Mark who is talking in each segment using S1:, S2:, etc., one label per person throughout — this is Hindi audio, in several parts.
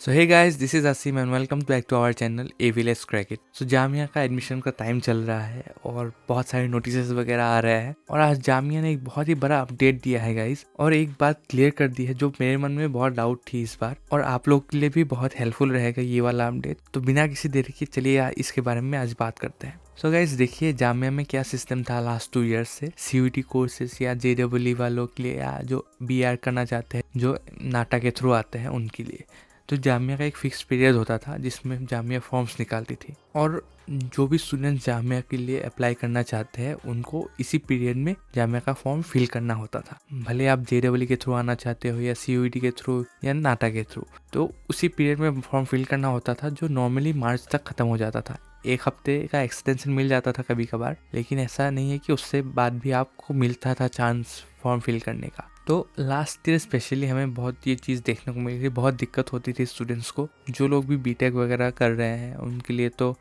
S1: So hey guys, this is Aseem and welcome back to our channel एविलेस क्रैकेट। सो जामिया का एडमिशन का टाइम चल रहा है और बहुत सारे नोटिसेस वगैरह आ रहे हैं और आज जामिया ने एक बहुत ही बड़ा अपडेट दिया है गाइस, और एक बात क्लियर कर दी है जो मेरे मन में बहुत डाउट थी इस बार, और आप लोग के लिए भी बहुत हेल्पफुल रहेगा ये वाला अपडेट। तो बिना किसी देरी के चलिए इसके बारे में आज बात करते हैं। सो गाइस देखिए, जामिया में क्या सिस्टम था लास्ट 2 ईयर्स से सीयूटी कोर्सेज या जेडब्ल्यू वालों के लिए, या जो बीआर करना चाहते हैं, जो नाटा के थ्रू आते हैं उनके लिए। तो जामिया का एक फिक्स पीरियड होता था जिसमें जामिया फॉर्म्स निकालती थी, और जो भी स्टूडेंट जामिया के लिए अप्लाई करना चाहते हैं उनको इसी पीरियड में जामिया का फॉर्म फिल करना होता था। भले आप जेडब्ल्यू के थ्रू आना चाहते हो या सीयूईटी के थ्रू या नाटा के थ्रू, तो उसी पीरियड में फॉर्म फिल करना होता था, जो नॉर्मली मार्च तक खत्म हो जाता था। 1 हफ्ते का एक्सटेंशन मिल जाता था कभी कभार, लेकिन ऐसा नहीं है कि उससे बाद भी आपको मिलता था चांस फॉर्म फिल करने का। तो लास्ट ईयर स्पेशली हमें बहुत ये चीज़ देखने को मिली थी, बहुत दिक्कत होती थी स्टूडेंट्स को। जो लोग भी बीटेक वगैरह कर रहे हैं उनके लिए तो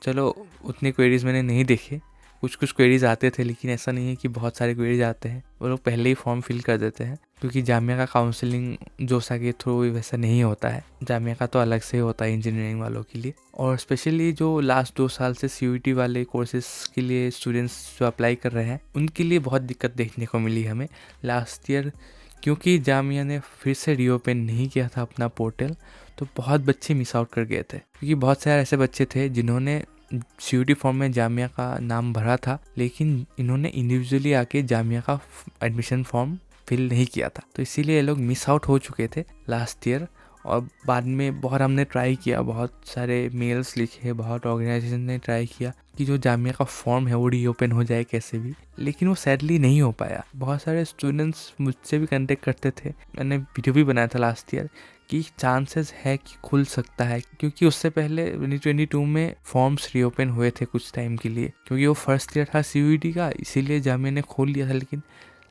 S1: चलो उतनी क्वेरीज मैंने नहीं देखे, कुछ क्वेरीज आते थे, लेकिन ऐसा नहीं है कि बहुत सारे क्वेरीज आते हैं। वो लोग पहले ही फॉर्म फिल कर देते हैं, क्योंकि जामिया का काउंसलिंग जोसा के थ्रू वैसा नहीं होता है। जामिया का तो अलग से होता है इंजीनियरिंग वालों के लिए। और स्पेशली जो लास्ट 2 साल से सीयूईटी वाले कोर्सेज के लिए स्टूडेंट्स जो अप्लाई कर रहे हैं उनके लिए बहुत दिक्कत देखने को मिली हमें लास्ट ईयर, क्योंकि जामिया ने फिर से रीओपन नहीं किया था अपना पोर्टल। तो बहुत बच्चे मिस आउट कर गए थे, क्योंकि बहुत सारे ऐसे बच्चे थे जिन्होंने सीयूटी फॉर्म में जामिया का नाम भरा था, लेकिन इन्होंने इंडिविजुअली आके जामिया का एडमिशन फॉर्म फिल नहीं किया था। तो इसीलिए ये लोग मिस आउट हो चुके थे लास्ट ईयर। और बाद में बहुत हमने ट्राई किया, बहुत सारे मेल्स लिखे, बहुत ऑर्गेनाइजेशन ने ट्राई किया कि जो जामिया का फॉर्म है वो रीओपन हो जाए कैसे भी, लेकिन वो सैडली नहीं हो पाया। बहुत सारे स्टूडेंट्स मुझसे भी कांटेक्ट करते थे, मैंने वीडियो भी बनाया था लास्ट ईयर कि चांसेस है कि खुल सकता है, क्योंकि उससे पहले 2022 में फॉर्म्स रीओपन हुए थे कुछ टाइम के लिए, क्योंकि वो फर्स्ट ईयर था सीयूईटी का, इसीलिए जामिया ने खोल लिया था। लेकिन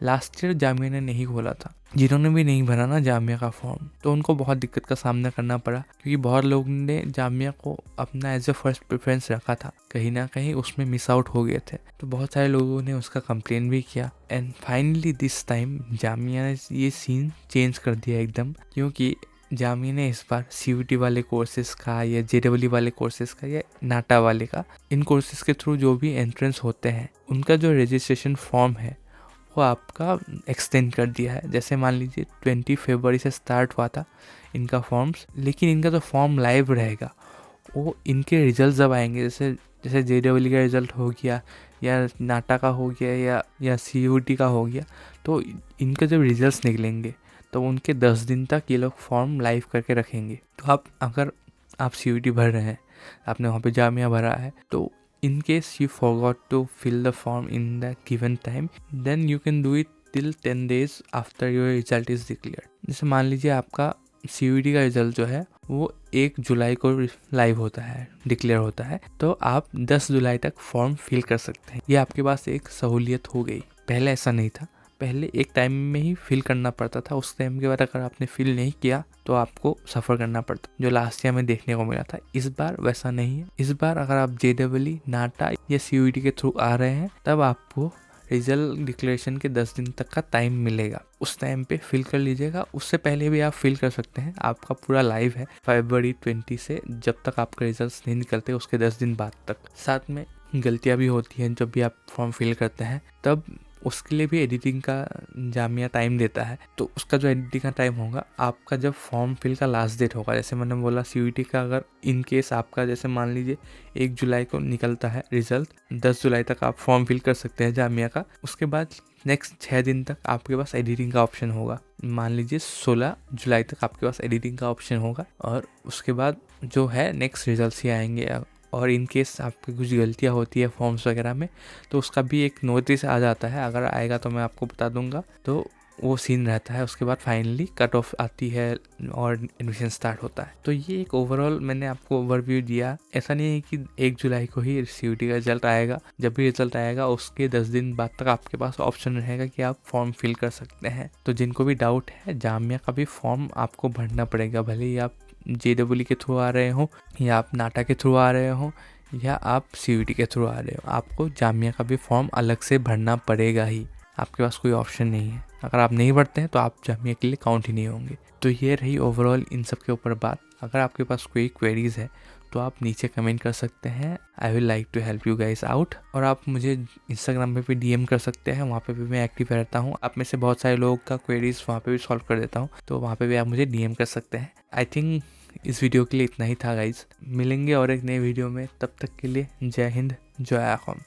S1: लास्ट ईयर जामिया ने नहीं खोला था। जिन्होंने भी नहीं भरा ना जामिया का फॉर्म, तो उनको बहुत दिक्कत का सामना करना पड़ा, क्योंकि बहुत लोग ने जामिया को अपना एज ए फर्स्ट प्रेफरेंस रखा था, कहीं ना कहीं उसमें मिस आउट हो गए थे। तो बहुत सारे लोगों ने उसका कंप्लेन भी किया, and finally this time Jamia ने ये सीन चेंज कर दिया एकदम, क्योंकि जामिया ने इस बार सीयूटी वाले कोर्सेज का या जेडब्ल्यू वाले कोर्सेज का या नाटा वाले का, इन कोर्सेज के थ्रू जो भी एंट्रेंस होते हैं उनका जो रजिस्ट्रेशन फॉर्म है वो आपका एक्सटेंड कर दिया है। जैसे मान लीजिए 20 फरवरी से स्टार्ट हुआ था इनका फॉर्म्स, लेकिन इनका जो फॉर्म लाइव रहेगा वो इनके रिजल्ट जब आएंगे, जैसे जेडब्ल्यू का रिजल्ट हो गया या नाटा का हो गया या सीयूटी का हो गया, तो इनके जब रिजल्ट्स निकलेंगे तो उनके 10 दिन तक ये लोग फॉर्म लाइव करके रखेंगे। तो अगर आप सीयूटी भर रहे हैं, आपने वहाँ पे जामिया भरा है, तो in case you forgot to fill the form in the given time, then you can do it till 10 days after your result is declared। जैसे मान लीजिए आपका सीयूईटी का रिजल्ट जो है वो 1 जुलाई को लाइव होता है, डिक्लेयर होता है, तो आप 10 जुलाई तक फॉर्म फिल कर सकते हैं। ये आपके पास एक सहूलियत हो गई। पहले ऐसा नहीं था, पहले एक टाइम में ही फिल करना पड़ता था, उस टाइम के बाद अगर आपने फिल नहीं किया तो आपको सफ़र करना पड़ता, जो लास्ट ईयर में देखने को मिला था। इस बार वैसा नहीं है। इस बार अगर आप जेडब्ल्यू, नाटा या सीयूईटी के थ्रू आ रहे हैं तब आपको रिजल्ट डिक्लेरेशन के 10 दिन तक का टाइम मिलेगा, उस टाइम पे फिल कर लीजिएगा। उससे पहले भी आप फिल कर सकते हैं, आपका पूरा लाइव है फरवरी 20 से जब तक आपका रिजल्ट नहीं निकलते उसके 10 दिन बाद तक। साथ में गलतियाँ भी होती हैं जब भी आप फॉर्म फिल करते हैं, तब उसके लिए भी एडिटिंग का जामिया टाइम देता है। तो उसका जो एडिटिंग का टाइम होगा, आपका जब फॉर्म फिल का लास्ट डेट होगा, जैसे मैंने बोला सीयूईटी का अगर इन केस आपका जैसे मान लीजिए 1 जुलाई को निकलता है रिजल्ट, 10 जुलाई तक आप फॉर्म फिल कर सकते हैं जामिया का। उसके बाद नेक्स्ट 6 दिन तक आपके पास एडिटिंग का ऑप्शन होगा। मान लीजिए 16 जुलाई तक आपके पास एडिटिंग का ऑप्शन होगा, और उसके बाद जो है नेक्स्ट रिजल्ट ही आएंगे। और इन केस आपकी कुछ गलतियाँ होती है फॉर्म्स वगैरह में, तो उसका भी एक नोटिस आ जाता है, अगर आएगा तो मैं आपको बता दूंगा। तो वो सीन रहता है। उसके बाद फाइनली कट ऑफ आती है और एडमिशन स्टार्ट होता है। तो ये एक ओवरऑल मैंने आपको ओवरव्यू दिया। ऐसा नहीं है कि 1 जुलाई को ही सीयूटी का रिजल्ट आएगा, जब भी रिजल्ट आएगा उसके 10 दिन बाद तक आपके पास ऑप्शन रहेगा कि आप फॉर्म फिल कर सकते हैं। तो जिनको भी डाउट है, जामिया का भी फॉर्म आपको भरना पड़ेगा, भले ही आप जेडब्ल्यू के थ्रू आ रहे हो या आप नाटा के थ्रू आ रहे हो या आप सीयूटी के थ्रू आ रहे हो, आपको जामिया का भी फॉर्म अलग से भरना पड़ेगा ही। आपके पास कोई ऑप्शन नहीं है। अगर आप नहीं पढ़ते हैं तो आप जामिया के लिए काउंट ही नहीं होंगे। तो ये रही ओवरऑल इन सब के ऊपर बात। अगर आपके पास कोई क्वेरीज है तो आप नीचे कमेंट कर सकते हैं। I will like to help you guys out. और आप मुझे इंस्टाग्राम पे भी डीएम कर सकते हैं, वहाँ पे भी मैं एक्टिव रहता हूँ। आप में से बहुत सारे लोगों का क्वेरीज वहाँ पे भी सॉल्व कर देता हूँ, तो वहाँ पे भी आप मुझे डीएम कर सकते हैं। आई थिंक इस वीडियो के लिए इतना ही था गाइज। मिलेंगे और एक नए वीडियो में, तब तक के लिए जय हिंद, जय आसम।